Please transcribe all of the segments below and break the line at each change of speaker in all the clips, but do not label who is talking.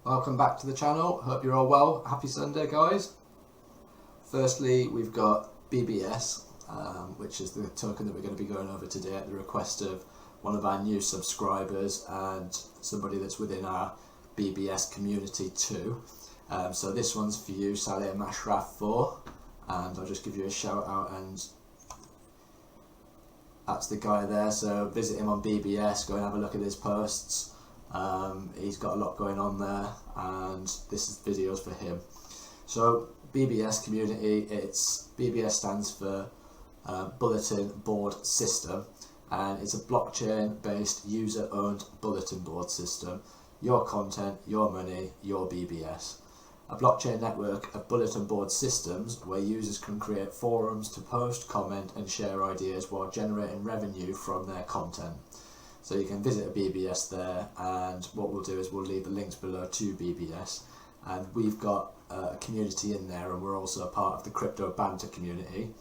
Welcome back to the channel. Hope you're all well. Happy Sunday, guys. Firstly, we've got BBS, which is the token that we're going to be going over today at the request of one of our new subscribers and somebody that's within our BBS community too. So this one's for you, Tokenomics, and I'll just give you a shout out, and that's the guy there. So visit him on BBS, go and have a look at his posts. He's got a lot going on there, and this is videos for him. So BBS community, BBS stands for Bulletin Board System, and it's a blockchain based user owned bulletin board system. Your content, your money, your BBS. A blockchain network of bulletin board systems where users can create forums to post, comment and share ideas while generating revenue from their content. So you can visit a BBS there, and what we'll do is we'll leave the links below to BBS, and we've got a community in there, and we're also a part of the Crypto Banter community.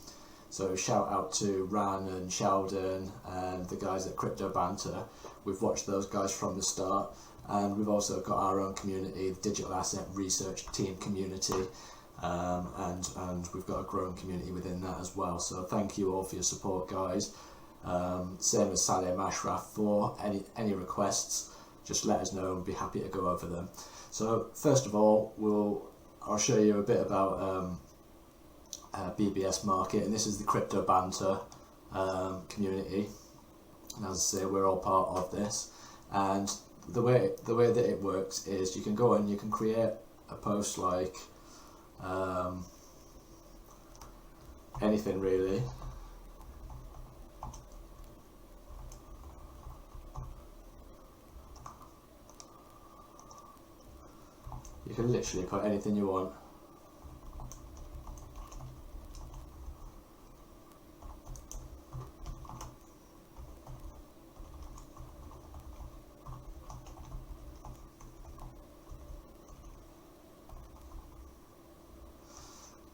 So shout out to Ran and Sheldon and the guys at Crypto Banter. We've watched those guys from the start, and we've also got our own community, the Digital Asset Research Team community, and we've got a growing community within that as well. So thank you all for your support, guys. Same as Tokenomics, any requests, just let us know and we'll be happy to go over them. So first of all, I'll show you a bit about BBS market, and this is the Crypto Banter community, and as I say, we're all part of this. And the way that it works is you can go and you can create a post like anything really. You can literally put anything you want.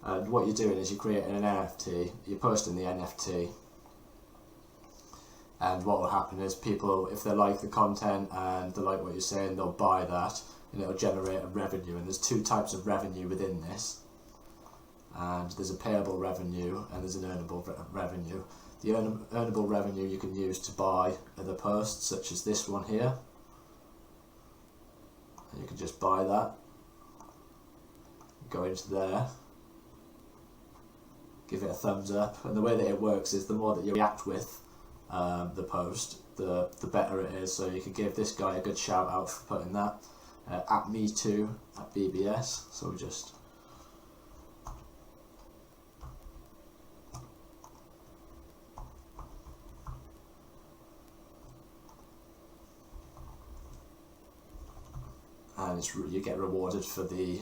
And what you're doing is you're creating an NFT, you're posting the NFT, and what will happen is people, if they like the content and they like what you're saying, they'll buy that, and it'll generate a revenue. And there's two types of revenue within this, and there's a payable revenue and there's an earnable revenue. The earnable revenue you can use to buy other posts, such as this one here, and you can just buy that, go into there, give it a thumbs up, and the way that it works is the more that you react with the post, the better it is. So you could give this guy a good shout out for putting that at me too at BBS. So we just and you get rewarded for the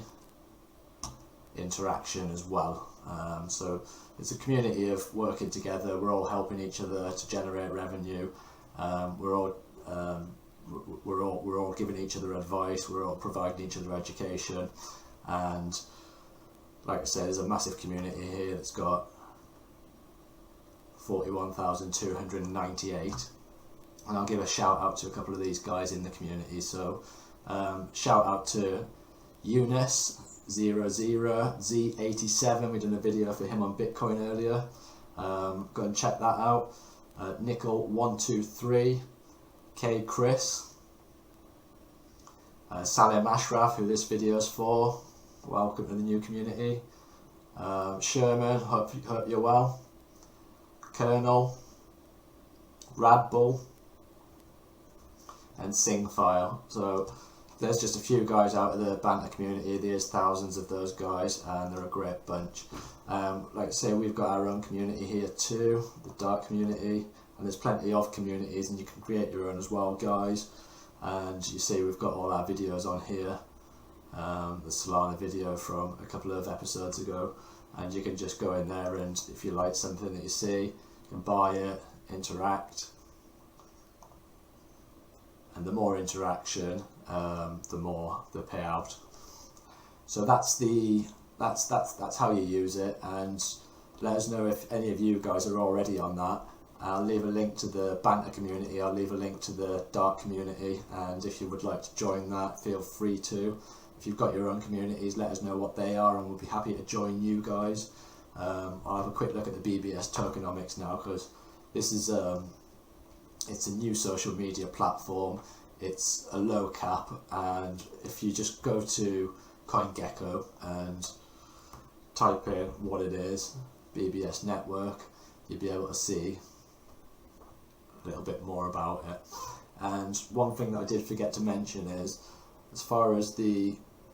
interaction as well. So it's a community of working together. We're all helping each other to generate revenue. We're all giving each other advice. We're all providing each other education, and like I said, there's a massive community here that's got 41,298, and I'll give a shout out to a couple of these guys in the community. So shout out to Eunice 00Z87. We done a video for him on Bitcoin earlier. Go and check that out. Nickel123, K Chris, Tokenomics, who this video is for. Welcome to the new community. Sherman, hope you're well. Colonel, Radbull, and Singfile. So there's just a few guys out of the banter community. There's thousands of those guys, and they're a great bunch. Like I say, we've got our own community here too, the dark community, and there's plenty of communities, and you can create your own as well, guys. And you see we've got all our videos on here, the Solana video from a couple of episodes ago, and you can just go in there, and if you like something that you see, you can buy it, interact, and the more interaction, the more the payout. So that's how you use it, and let us know if any of you guys are already on that. I'll leave a link to the banter community, I'll leave a link to the dark community, and if you would like to join that, feel free to. if you've got your own communities, let us know what they are, and we'll be happy to join you guys. I'll have a quick look at the BBS Tokenomics now, because this is it's a new social media platform. It's a low cap, and if you just go to CoinGecko and type in what it is, BBS network, you'll be able to see a little bit more about it. And one thing that I did forget to mention is, as far as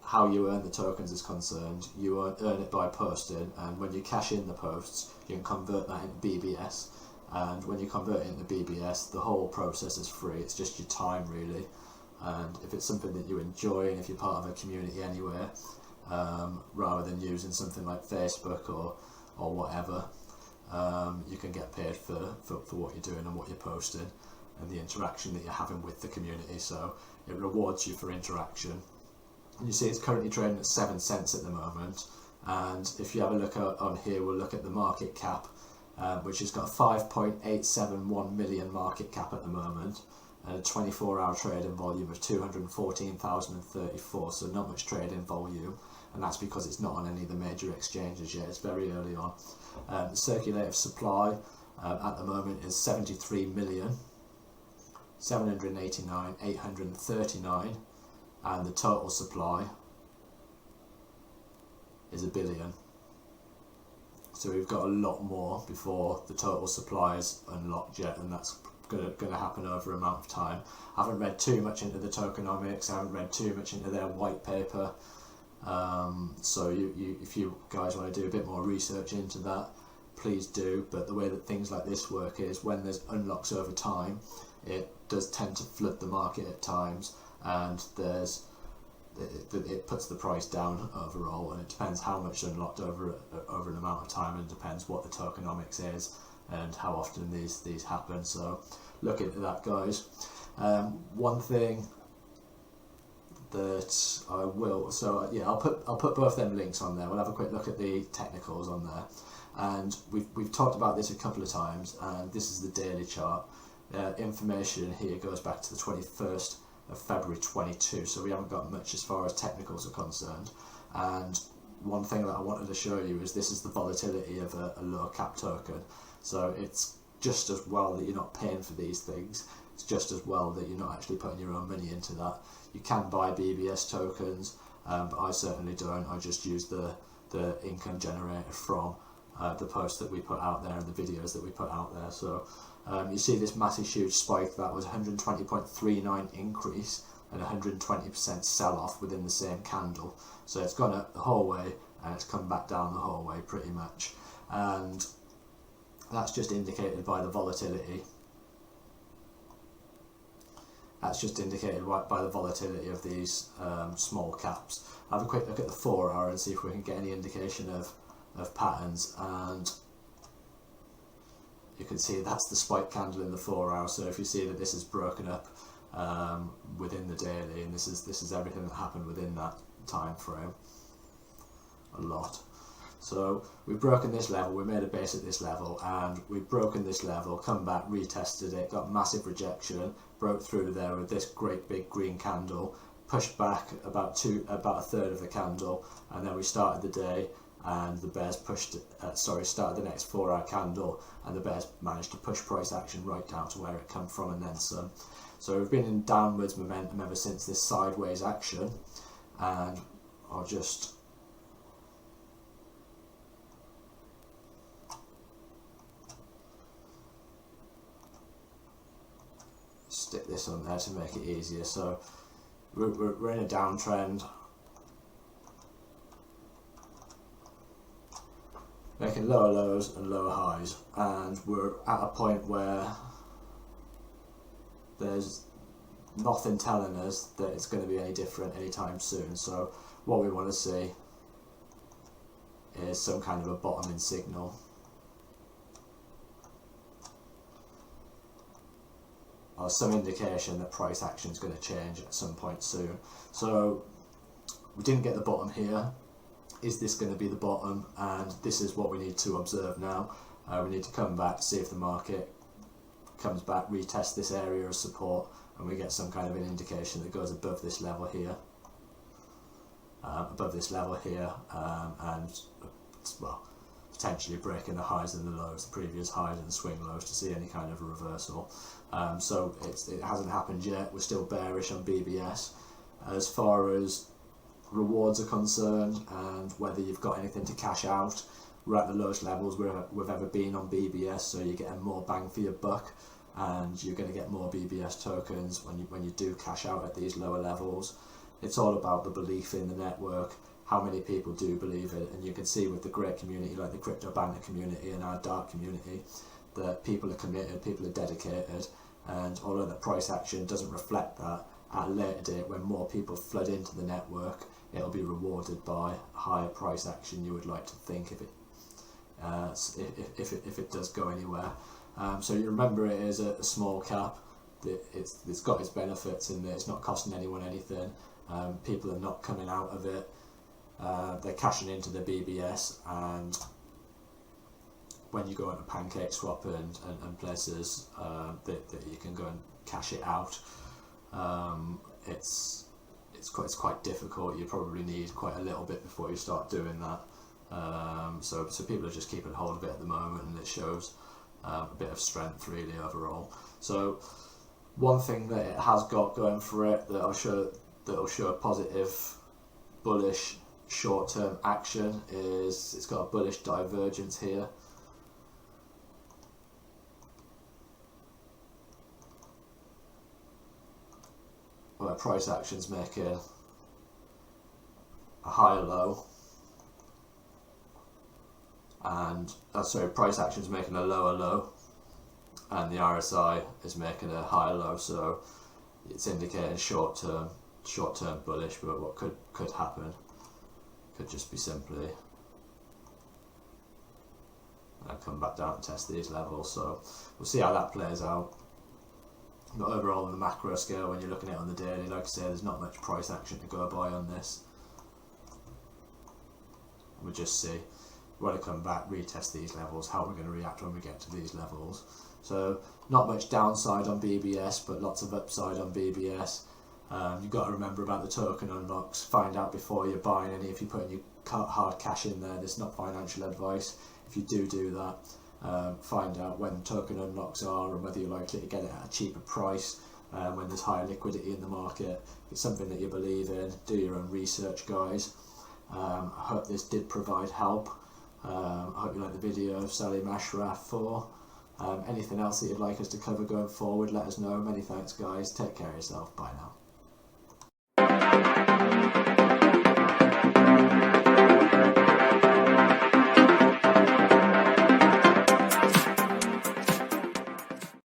how you earn the tokens is concerned, you earn it by posting, and when you cash in the posts, you can convert that into BBS. And when you convert it into BBS, the whole process is free. It's just your time, really. And if it's something that you enjoy, and if you're part of a community anywhere, rather than using something like Facebook or whatever, you can get paid for what you're doing and what you're posting and the interaction that you're having with the community. So it rewards you for interaction. And you see it's currently trading at 7 cents at the moment, and if you have a look on here, we'll look at the market cap, which has got 5.871 million market cap at the moment, and a 24-hour trading volume of 214,034, so not much trading volume, and that's because it's not on any of the major exchanges yet. It's very early on. The circulative supply at the moment is 73,789,839, and the total supply is 1 billion. So we've got a lot more before the total supply is unlocked yet, and that's going to happen over an amount of time. I haven't read too much into the tokenomics, I haven't read too much into their white paper, so if you guys want to do a bit more research into that, please do. But the way that things like this work is, when there's unlocks over time, it does tend to flood the market at times, and it puts the price down overall, and it depends how much unlocked over an amount of time, and it depends what the tokenomics is and how often these happen. So look into that, guys. One thing that I will, so yeah, I'll put both them links on there. We'll have a quick look at the technicals on there, and we've talked about this a couple of times, and this is the daily chart. Information here goes back to the 21st of February 22, so we haven't got much as far as technicals are concerned. And one thing that I wanted to show you is this is the volatility of a low cap token. So it's just as well that you're not paying for these things. It's just as well that you're not actually putting your own money into that. You can buy BBS tokens, but I certainly don't. I just use the income generated from the posts that we put out there and the videos that we put out there. So you see this massive huge spike, that was 120.39 increase and 120% sell off within the same candle. So it's gone up the whole way and it's come back down the whole way pretty much, and that's just indicated by the volatility. That's just indicated by the volatility of these small caps. I'll have a quick look at the 4 hour and see if we can get any indication of patterns, and you can see that's the spike candle in the 4 hour. So if you see that this is broken up within the daily, and this is everything that happened within that time frame, a lot. So we've broken this level, we made a base at this level, and we've broken this level, come back, retested it, got massive rejection, broke through there with this great big green candle, pushed back about a third of the candle, and then we started the day, and the bears started the next 4 hour candle, and the bears managed to push price action right down to where it come from and then some. So we've been in downwards momentum ever since this sideways action, and I'll just stick this on there to make it easier. So we're in a downtrend, making lower lows and lower highs, and we're at a point where there's nothing telling us that it's going to be any different anytime soon. So what we want to see is some kind of a bottoming signal, or some indication that price action is going to change at some point soon. So we didn't get the bottom here. Is this going to be the bottom? And this is what we need to observe now. We need to come back, see if the market comes back, retest this area of support, and we get some kind of an indication that goes above this level here. above this level here, and well, potentially breaking the highs and the lows, the previous highs and the swing lows, to see any kind of a reversal. So it hasn't happened yet. We're still bearish on BBS. As far as rewards are concerned and whether you've got anything to cash out, we're at the lowest levels we've ever been on BBS, so you're getting more bang for your buck, and you're going to get more BBS tokens when you do cash out at these lower levels. It's all about the belief in the network, how many people do believe it, and you can see with the great community like the Crypto Banter community and our dark community that people are committed, people are dedicated, and although the price action doesn't reflect that, at a later date when more people flood into the network, it'll be rewarded by a higher price action, you would like to think, if it does go anywhere. So you remember, it is a small cap. It's got its benefits in that it's not costing anyone anything. People are not coming out of it. They're cashing into the BBS, and when you go into PancakeSwap and places that you can go and cash it out, it's quite difficult. You probably need quite a little bit before you start doing that. So people are just keeping hold of it at the moment, and it shows a bit of strength really overall. So one thing that it has got going for it that'll show positive bullish short-term action is it's got a bullish divergence here. Where price action's making a higher low, and price action's making a lower low, and the RSI is making a higher low. So it's indicating short-term bullish. But what could happen could just be simply come back down and test these levels. So we'll see how that plays out. But overall, on the macro scale, when you're looking at it on the daily, like I say, there's not much price action to go by on this. We'll just see. We want to come back, retest these levels, how we're going to react when we get to these levels. So not much downside on BBS, but lots of upside on BBS. You've got to remember about the token unlocks. Find out before you're buying any. If you're putting your hard cash in there, there's not financial advice. If you do that, find out when token unlocks are and whether you're likely to get it at a cheaper price when there's higher liquidity in the market. If it's something that you believe in, do your own research, guys. I hope this did provide help. I hope you liked the video of Sally Mashraf 4. Anything else that you'd like us to cover going forward, let us know. Many thanks, guys. Take care of yourself. Bye now.